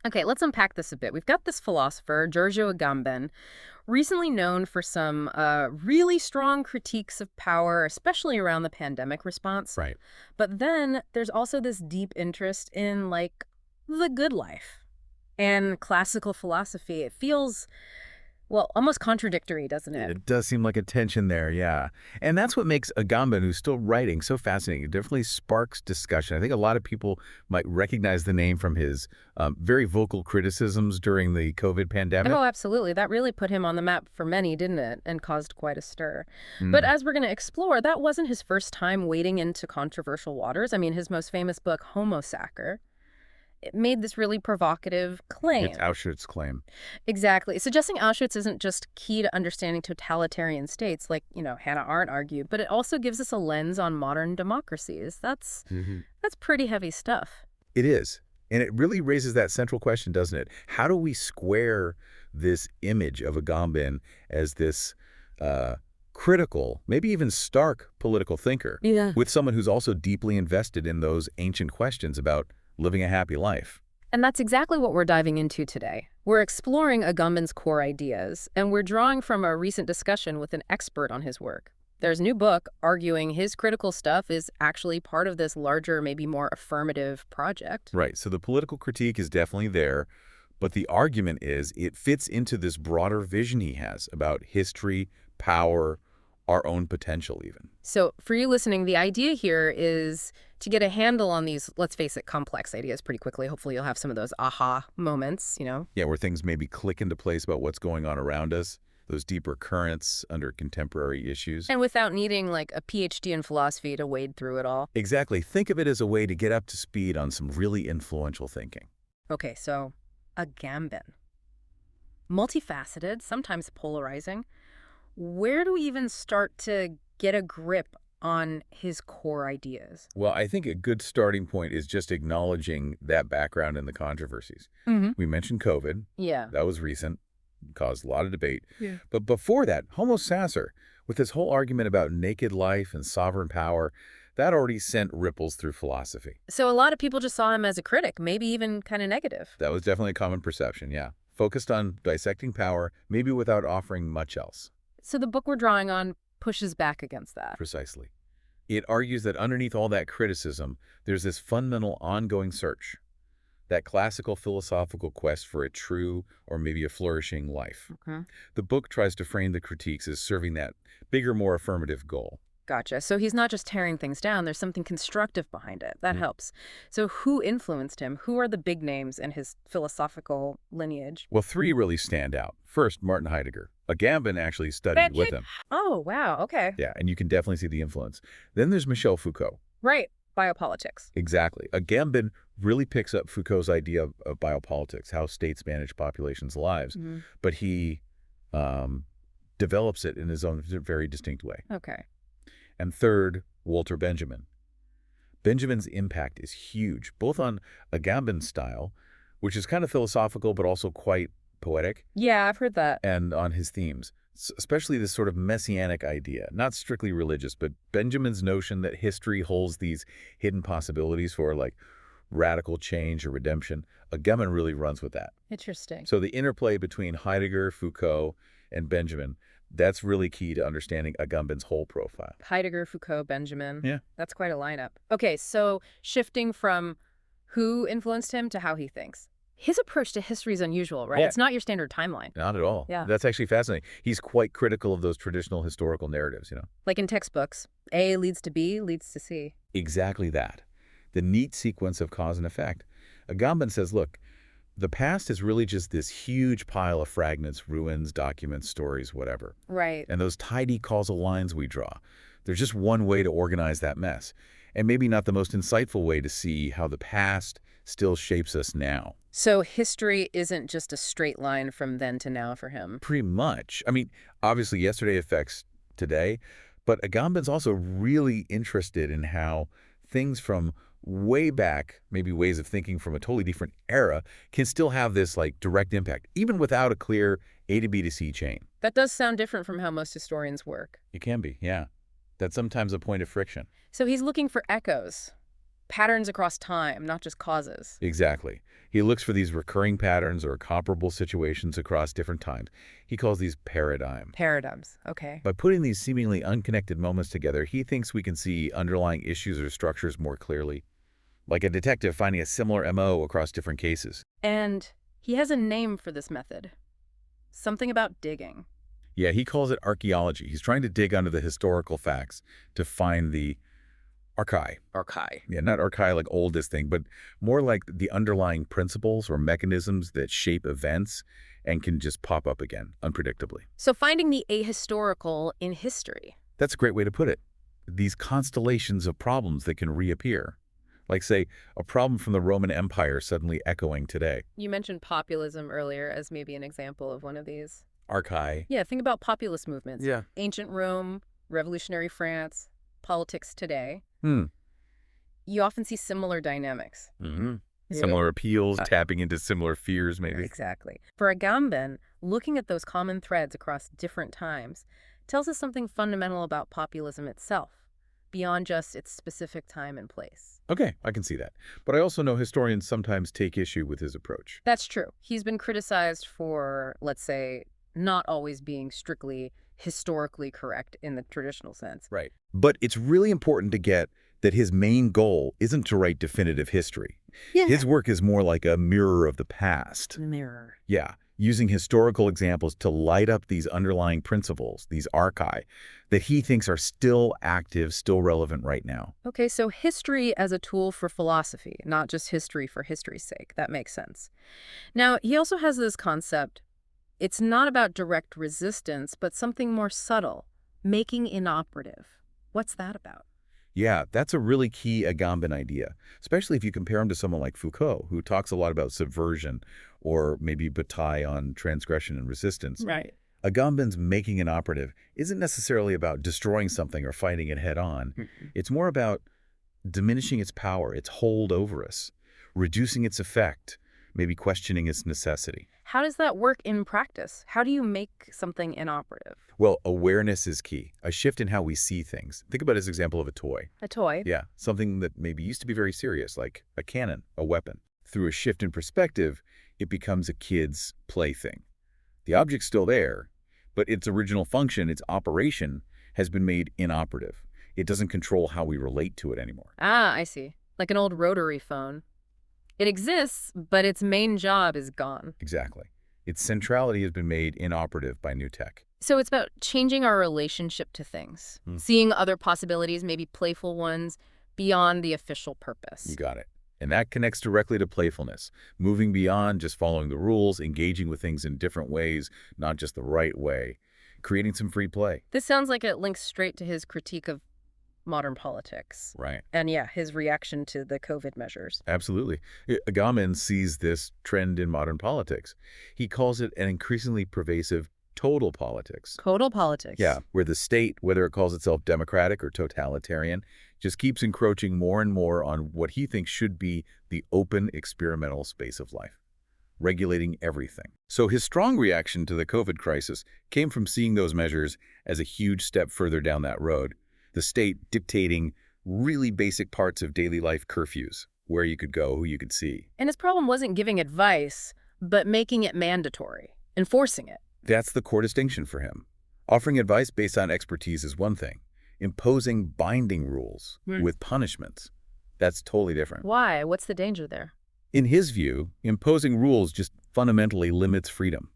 Okay, let's unpack this a bit. We've got this philosopher, Giorgio Agamben, recently known for some really strong critiques of power, especially around the pandemic response. Right. But then there's also this deep interest in, like, the good life and classical philosophy. It feels, well, almost contradictory, doesn't it? It does seem like a tension there, yeah. And that's what makes Agamben, who's still writing, so fascinating. It definitely sparks discussion. I think a lot of people might recognize the name from his very vocal criticisms during the COVID pandemic. Oh, absolutely. That really put him on the map for many, didn't it? And caused quite a stir. But Mm. as we're going to explore, that wasn't his first time wading into controversial waters. I mean, his most famous book, Homo Sacer, it made this really provocative It's claim. Auschwitz claim. Exactly. Suggesting Auschwitz isn't just key to understanding totalitarian states, like, Hannah Arendt argued, but it also gives us a lens on modern democracies. That's pretty heavy stuff. It is. And it really raises that central question, doesn't it? How do we square this image of Agamben as this critical, maybe even stark political thinker Yeah. with someone who's also deeply invested in those ancient questions about living a happy life? And that's exactly what we're diving into today. We're exploring Agamben's core ideas, and we're drawing from a recent discussion with an expert on his work. There's a new book arguing his critical stuff is actually part of this larger, maybe more affirmative project. Right. So the political critique is definitely there, but the argument is it fits into this broader vision he has about history, power, our own potential even. So, for you listening, the idea here is to get a handle on these, let's face it, complex ideas pretty quickly. Hopefully, you'll have some of those aha moments. Yeah, where things maybe click into place about what's going on around us, those deeper currents under contemporary issues. And without needing like a PhD in philosophy to wade through it all. Exactly. Think of it as a way to get up to speed on some really influential thinking. Okay, so Agamben. Multifaceted, sometimes polarizing. Where do we even start to get a grip on his core ideas? Well, I think a good starting point is just acknowledging that background in the controversies. Mm-hmm. We mentioned COVID. Yeah. That was recent, caused a lot of debate. Yeah. But before that, Homo Sacer, with this whole argument about naked life and sovereign power, that already sent ripples through philosophy. So a lot of people just saw him as a critic, maybe even kind of negative. That was definitely a common perception, yeah. Focused on dissecting power, maybe without offering much else. So the book we're drawing on pushes back against that. Precisely. It argues that underneath all that criticism, there's this fundamental ongoing search, that classical philosophical quest for a true or maybe a flourishing life. Okay. The book tries to frame the critiques as serving that bigger, more affirmative goal. Gotcha. So he's not just tearing things down, there's something constructive behind it. That helps. So who influenced him? Who are the big names in his philosophical lineage? Well, three really stand out. First, Martin Heidegger. Agamben actually studied with him. Oh, wow. Okay. Yeah, and you can definitely see the influence. Then there's Michel Foucault. Right. Biopolitics. Exactly. Agamben really picks up Foucault's idea of biopolitics, how states manage populations' lives, but he develops it in his own very distinct way. Okay. And third, Walter Benjamin. Benjamin's impact is huge, both on Agamben's style, which is kind of philosophical but also quite poetic, Yeah, I've heard that. and on his themes, especially this sort of messianic idea, not strictly religious, but Benjamin's notion that history holds these hidden possibilities for like radical change or redemption. Agamben really runs with that. Interesting. So the interplay between Heidegger, Foucault, and Benjamin, that's really key to understanding Agamben's whole profile. Heidegger, Foucault, Benjamin. Yeah. That's quite a lineup. Okay, so shifting from who influenced him to how he thinks. His approach to history is unusual, right? Yeah. It's not your standard timeline. Not at all. Yeah. That's actually fascinating. He's quite critical of those traditional historical narratives. Like in textbooks, A leads to B leads to C. Exactly that. The neat sequence of cause and effect. Agamben says, look, the past is really just this huge pile of fragments, ruins, documents, stories, whatever. Right. And those tidy causal lines we draw, there's just one way to organize that mess. And maybe not the most insightful way to see how the past still shapes us now. So history isn't just a straight line from then to now for him. Pretty much. I mean, obviously yesterday affects today, but Agamben's also really interested in how things from way back, maybe ways of thinking from a totally different era, can still have this like direct impact, even without a clear A to B to C chain. That does sound different from how most historians work. It can be, yeah. That's sometimes a point of friction. So he's looking for echoes, Patterns across time, not just causes. Exactly. He looks for these recurring patterns or comparable situations across different times. He calls these paradigm. Paradigms. Okay. By putting these seemingly unconnected moments together, he thinks we can see underlying issues or structures more clearly, like a detective finding a similar MO across different cases. And he has a name for this method. Something about digging. Yeah, he calls it archaeology. He's trying to dig under the historical facts to find the archive. Archai. Yeah, not archive like oldest thing, but more like the underlying principles or mechanisms that shape events and can just pop up again, unpredictably. So finding the ahistorical in history. That's a great way to put it. These constellations of problems that can reappear. Like, say, a problem from the Roman Empire suddenly echoing today. You mentioned populism earlier as maybe an example of one of these. Archai. Yeah, think about populist movements. Yeah. Ancient Rome, revolutionary France, politics today. Hmm. You often see similar dynamics. Mm-hmm. Yeah. Similar appeals, tapping into similar fears, maybe. Exactly. For Agamben, looking at those common threads across different times tells us something fundamental about populism itself, beyond just its specific time and place. Okay, I can see that. But I also know historians sometimes take issue with his approach. That's true. He's been criticized for, let's say, not always being strictly historically correct in the traditional sense. Right. But it's really important to get that his main goal isn't to write definitive history. Yeah. His work is more like a mirror of the past. Mirror. Yeah, using historical examples to light up these underlying principles, these archive, that he thinks are still active, still relevant right now. Okay, so history as a tool for philosophy, not just history for history's sake. That makes sense. Now, he also has this concept. It's not about direct resistance, but something more subtle, making inoperative. What's that about? Yeah, that's a really key Agamben idea, especially if you compare him to someone like Foucault, who talks a lot about subversion or maybe Bataille on transgression and resistance. Right. Agamben's making an operative isn't necessarily about destroying something or fighting it head on. It's more about diminishing its power, its hold over us, reducing its effect, maybe questioning its necessity. How does that work in practice? How do you make something inoperative? Well, awareness is key, a shift in how we see things. Think about his example of a toy. A toy? Yeah, something that maybe used to be very serious, like a cannon, a weapon. Through a shift in perspective, it becomes a kid's plaything. The object's still there, but its original function, its operation, has been made inoperative. It doesn't control how we relate to it anymore. Ah, I see. Like an old rotary phone. It exists, but its main job is gone. Exactly. Its centrality has been made inoperative by new tech. So it's about changing our relationship to things, seeing other possibilities, maybe playful ones, beyond the official purpose. You got it. And that connects directly to playfulness, moving beyond just following the rules, engaging with things in different ways, not just the right way, creating some free play. This sounds like it links straight to his critique of modern politics. Right. And yeah, his reaction to the COVID measures. Absolutely. Agamben sees this trend in modern politics. He calls it an increasingly pervasive total politics. Total politics. Yeah, where the state, whether it calls itself democratic or totalitarian, just keeps encroaching more and more on what he thinks should be the open experimental space of life, regulating everything. So his strong reaction to the COVID crisis came from seeing those measures as a huge step further down that road, the state dictating really basic parts of daily life curfews, where you could go, who you could see. And his problem wasn't giving advice, but making it mandatory, enforcing it. That's the core distinction for him. Offering advice based on expertise is one thing. Imposing binding rules with punishments, that's totally different. Why? What's the danger there? In his view, imposing rules just fundamentally limits freedom.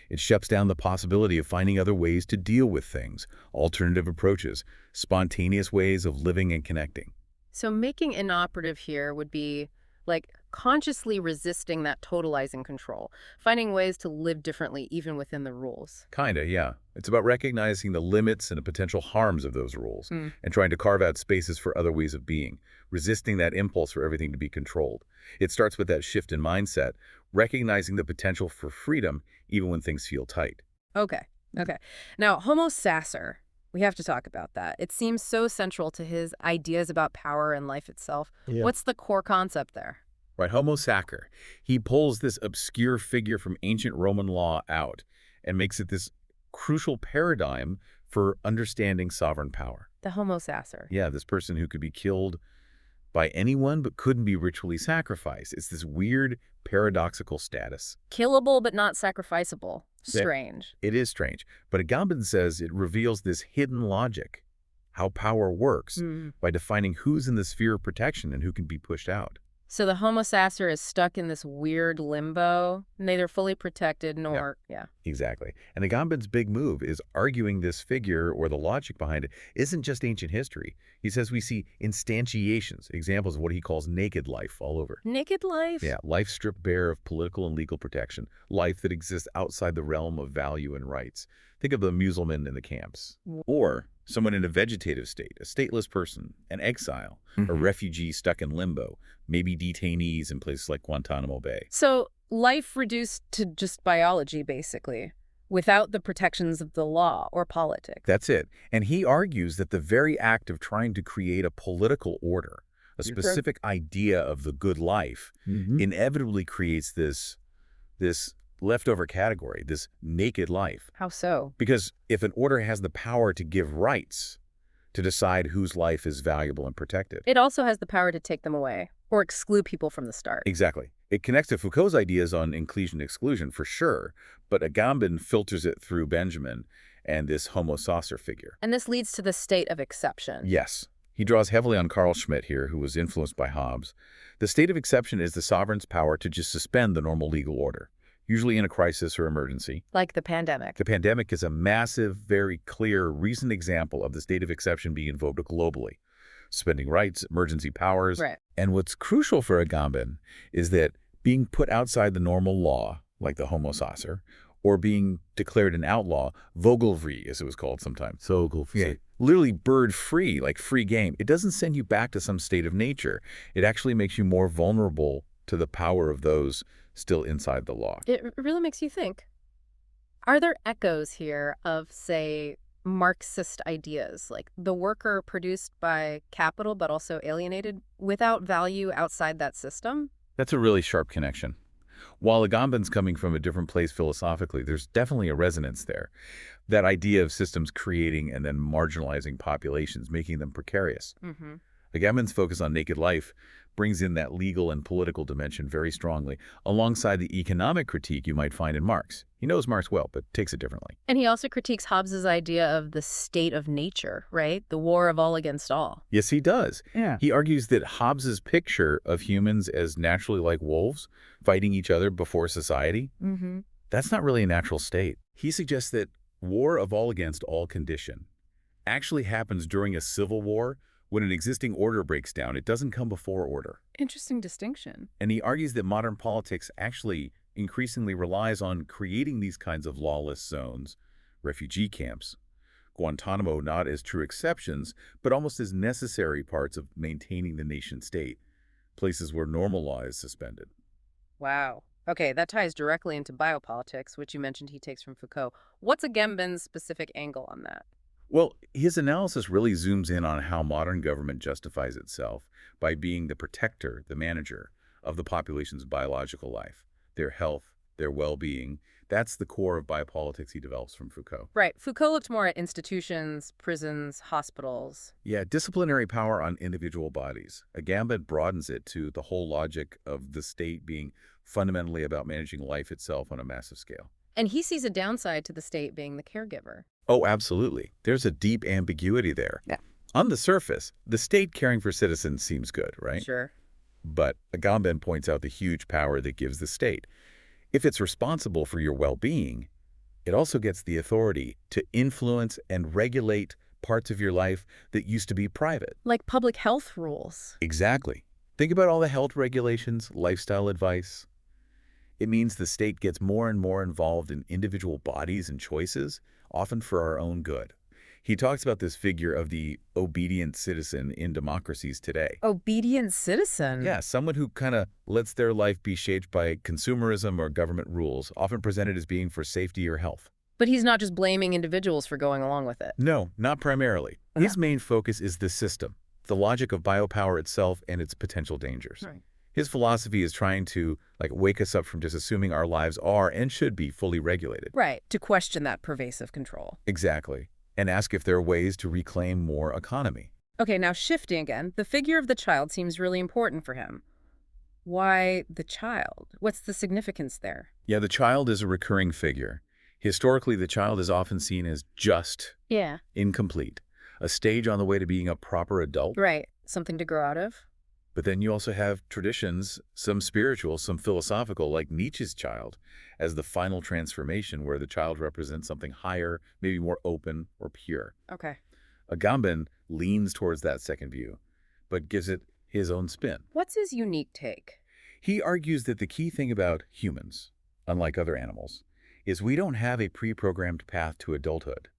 It shuts down the possibility of finding other ways to deal with things, alternative approaches, spontaneous ways of living and connecting. So making inoperative here would be like consciously resisting that totalizing control, finding ways to live differently even within the rules. Kinda, yeah. It's about recognizing the limits and the potential harms of those rules and trying to carve out spaces for other ways of being, resisting that impulse for everything to be controlled. It starts with that shift in mindset, recognizing the potential for freedom even when things feel tight. Okay. Now, Homo sacer, we have to talk about that. It seems so central to his ideas about power and life itself. Yeah. What's the core concept there? Right, Homo sacer. He pulls this obscure figure from ancient Roman law out and makes it this crucial paradigm for understanding sovereign power. The Homo sacer. Yeah, this person who could be killed by anyone but couldn't be ritually sacrificed. It's this weird, paradoxical status. Killable but not sacrificable. That Strange. it is strange, but Agamben says it reveals this hidden logic, how power works, by defining who's in the sphere of protection and who can be pushed out. So the Homo sacer is stuck in this weird limbo, neither fully protected nor, Exactly. And Agamben's big move is arguing this figure, or the logic behind it, isn't just ancient history. He says we see instantiations, examples of what he calls naked life all over. Naked life? Yeah, life stripped bare of political and legal protection, life that exists outside the realm of value and rights. Think of the Musulman in the camps. Or someone in a vegetative state, a stateless person, an exile, a refugee stuck in limbo, maybe detainees in places like Guantanamo Bay. So life reduced to just biology, basically, without the protections of the law or politics. That's it. And he argues that the very act of trying to create a political order, a specific idea of the good life, inevitably creates this leftover category, this naked life. How so? Because if an order has the power to give rights, to decide whose life is valuable and protected. It also has the power to take them away or exclude people from the start. Exactly. It connects to Foucault's ideas on inclusion-exclusion for sure, but Agamben filters it through Benjamin and this Homo saucer figure. And this leads to the state of exception. Yes. He draws heavily on Carl Schmitt here, who was influenced by Hobbes. The state of exception is the sovereign's power to just suspend the normal legal order, usually in a crisis or emergency. Like the pandemic. The pandemic is a massive, very clear, recent example of the state of exception being invoked globally. Suspending rights, emergency powers. Right. And what's crucial for Agamben is that being put outside the normal law, like the Homo saucer, or being declared an outlaw, vogelvrij, as it was called sometimes. Vogelvrij. Literally bird free, like free game. It doesn't send you back to some state of nature. It actually makes you more vulnerable to the power of those still inside the law. It really makes you think. Are there echoes here of, say, Marxist ideas, like the worker produced by capital but also alienated without value outside that system? That's a really sharp connection. While Agamben's coming from a different place philosophically, there's definitely a resonance there. That idea of systems creating and then marginalizing populations, making them precarious. Agamben's focus on naked life brings in that legal and political dimension very strongly, alongside the economic critique you might find in Marx. He knows Marx well, but takes it differently. And he also critiques Hobbes's idea of the state of nature, right? The war of all against all. Yes, he does. Yeah. He argues that Hobbes's picture of humans as naturally like wolves, fighting each other before society, that's not really a natural state. He suggests that war of all against all condition actually happens during a civil war. When an existing order breaks down, it doesn't come before order. Interesting distinction. And he argues that modern politics actually increasingly relies on creating these kinds of lawless zones, refugee camps, Guantanamo not as true exceptions, but almost as necessary parts of maintaining the nation state, places where normal law is suspended. Wow. Okay, that ties directly into biopolitics, which you mentioned he takes from Foucault. What's Agamben's specific angle on that? Well, his analysis really zooms in on how modern government justifies itself by being the protector, the manager of the population's biological life, their health, their well-being. That's the core of biopolitics he develops from Foucault. Right. Foucault looked more at institutions, prisons, hospitals. Yeah, disciplinary power on individual bodies. Agamben broadens it to the whole logic of the state being fundamentally about managing life itself on a massive scale. And he sees a downside to the state being the caregiver. Oh, absolutely. There's a deep ambiguity there. Yeah. On the surface, the state caring for citizens seems good, right? Sure. But Agamben points out the huge power that gives the state. If it's responsible for your well-being, it also gets the authority to influence and regulate parts of your life that used to be private. Like public health rules. Exactly. Think about all the health regulations, lifestyle advice. It means the state gets more and more involved in individual bodies and choices, often for our own good. He talks about this figure of the obedient citizen in democracies today. Obedient citizen? Yeah, someone who kind of lets their life be shaped by consumerism or government rules, often presented as being for safety or health. But he's not just blaming individuals for going along with it. No, not primarily. His main focus is the system, the logic of biopower itself and its potential dangers. Right. His philosophy is trying to wake us up from just assuming our lives are and should be fully regulated. Right, to question that pervasive control. Exactly. And ask if there are ways to reclaim more autonomy. Okay, now shifting again, the figure of the child seems really important for him. Why the child? What's the significance there? Yeah, the child is a recurring figure. Historically, the child is often seen as just, Yeah. incomplete, a stage on the way to being a proper adult. Right. Something to grow out of? But then you also have traditions, some spiritual, some philosophical, like Nietzsche's child, as the final transformation where the child represents something higher, maybe more open or pure. Okay. Agamben leans towards that second view, but gives it his own spin. What's his unique take? He argues that the key thing about humans, unlike other animals, is we don't have a pre-programmed path to adulthood.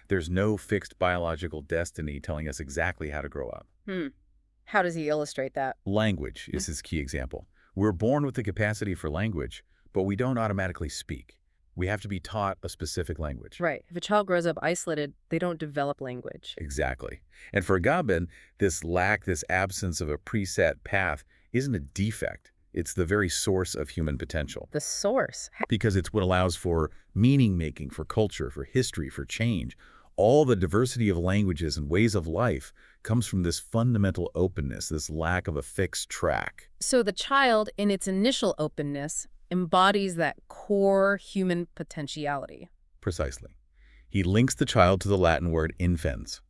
There's no fixed biological destiny telling us exactly how to grow up. Hmm. How does he illustrate that? Language is his key example. We're born with the capacity for language, but we don't automatically speak. We have to be taught a specific language. Right. If a child grows up isolated, they don't develop language. Exactly. And for Agamben, this absence of a preset path isn't a defect. It's the very source of human potential. The source. Because it's what allows for meaning-making, for culture, for history, for change. All the diversity of languages and ways of life comes from this fundamental openness, this lack of a fixed track. So the child, in its initial openness, embodies that core human potentiality. Precisely. He links the child to the Latin word infans,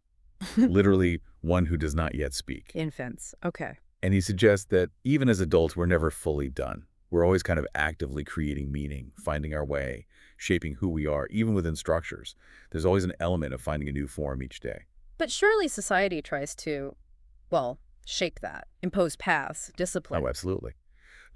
literally one who does not yet speak. Infants. Okay. And he suggests that even as adults, we're never fully done. We're always kind of actively creating meaning, finding our way, shaping who we are, even within structures. There's always an element of finding a new form each day. But surely society tries to, well, shape that, impose paths, discipline. Oh, absolutely.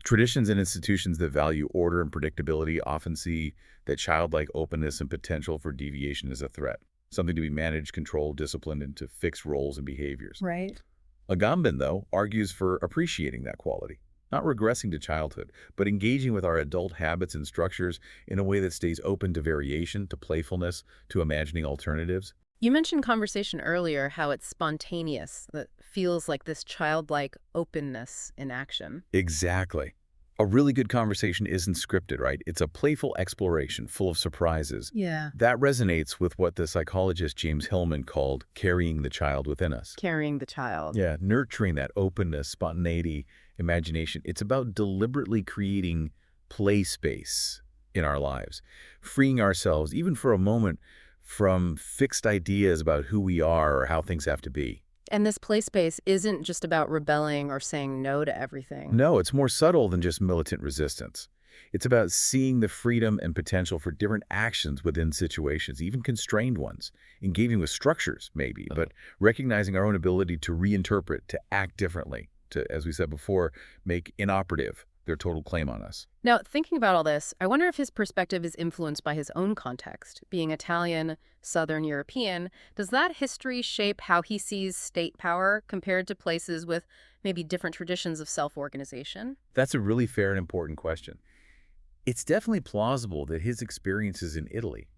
Traditions and institutions that value order and predictability often see that childlike openness and potential for deviation as a threat, something to be managed, controlled, disciplined into fixed roles and behaviors. Right. Agamben, though, argues for appreciating that quality, not regressing to childhood, but engaging with our adult habits and structures in a way that stays open to variation, to playfulness, to imagining alternatives. You mentioned conversation earlier, how it's spontaneous, that feels like this childlike openness in action. Exactly. A really good conversation isn't scripted, right? It's a playful exploration full of surprises. Yeah. That resonates with what the psychologist James Hillman called carrying the child within us. Carrying the child. Yeah, nurturing that openness, spontaneity, imagination. It's about deliberately creating play space in our lives, freeing ourselves, even for a moment, from fixed ideas about who we are or how things have to be. And this play space isn't just about rebelling or saying no to everything. No, it's more subtle than just militant resistance. It's about seeing the freedom and potential for different actions within situations, even constrained ones, engaging with structures, maybe, but recognizing our own ability to reinterpret, to act differently, to, as we said before, make inoperative their total claim on us. Now, thinking about all this, I wonder if his perspective is influenced by his own context. Being Italian, Southern European, does that history shape how he sees state power compared to places with maybe different traditions of self-organization? That's a really fair and important question. It's definitely plausible that his experiences in Italy,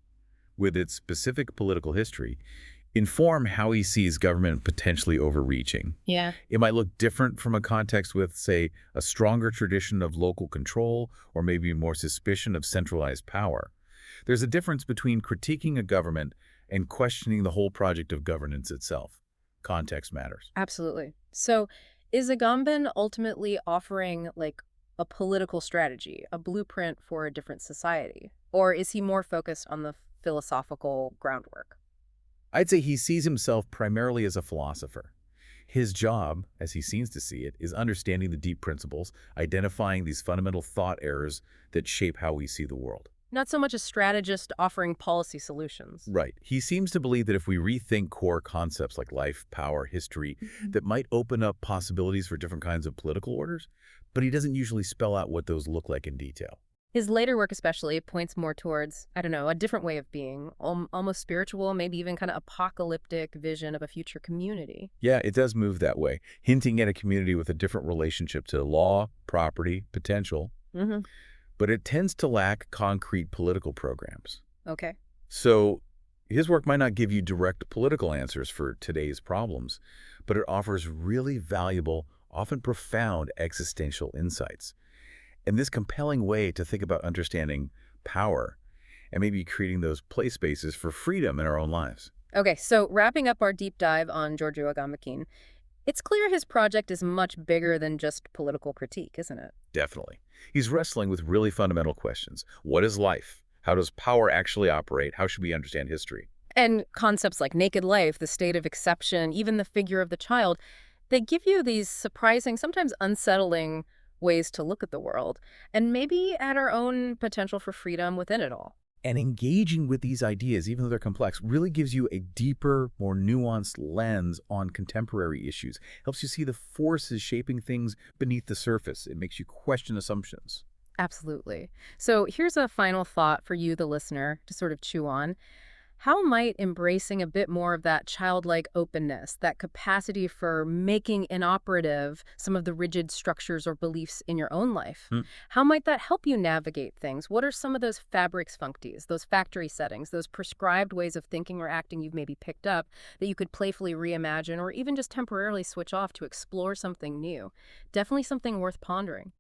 with its specific political history, inform how he sees government potentially overreaching. Yeah. It might look different from a context with, say, a stronger tradition of local control or maybe more suspicion of centralized power. There's a difference between critiquing a government and questioning the whole project of governance itself. Context matters. Absolutely. So is Agamben ultimately offering like a political strategy, a blueprint for a different society? Or is he more focused on the philosophical groundwork? I'd say he sees himself primarily as a philosopher. His job, as he seems to see it, is understanding the deep principles, identifying these fundamental thought errors that shape how we see the world. Not so much a strategist offering policy solutions. Right. He seems to believe that if we rethink core concepts like life, power, history, that might open up possibilities for different kinds of political orders, but he doesn't usually spell out what those look like in detail. His later work especially points more towards, I don't know, a different way of being, almost spiritual, maybe even kind of apocalyptic vision of a future community. Yeah, it does move that way, hinting at a community with a different relationship to law, property, potential, Mm-hmm. but it tends to lack concrete political programs. Okay. So his work might not give you direct political answers for today's problems, but it offers really valuable, often profound existential insights. And this compelling way to think about understanding power and maybe creating those play spaces for freedom in our own lives. Okay, so wrapping up our deep dive on Giorgio Agamben, it's clear his project is much bigger than just political critique, isn't it? Definitely. He's wrestling with really fundamental questions. What is life? How does power actually operate? How should we understand history? And concepts like naked life, the state of exception, even the figure of the child, they give you these surprising, sometimes unsettling ways to look at the world, and maybe at our own potential for freedom within it all. And engaging with these ideas, even though they're complex, really gives you a deeper, more nuanced lens on contemporary issues. Helps you see the forces shaping things beneath the surface. It makes you question assumptions. Absolutely. So here's a final thought for you, the listener, to sort of chew on. How might embracing a bit more of that childlike openness, that capacity for making inoperative some of the rigid structures or beliefs in your own life, Hmm. how might that help you navigate things? What are some of those fabrics functies, those factory settings, those prescribed ways of thinking or acting you've maybe picked up that you could playfully reimagine or even just temporarily switch off to explore something new? Definitely something worth pondering.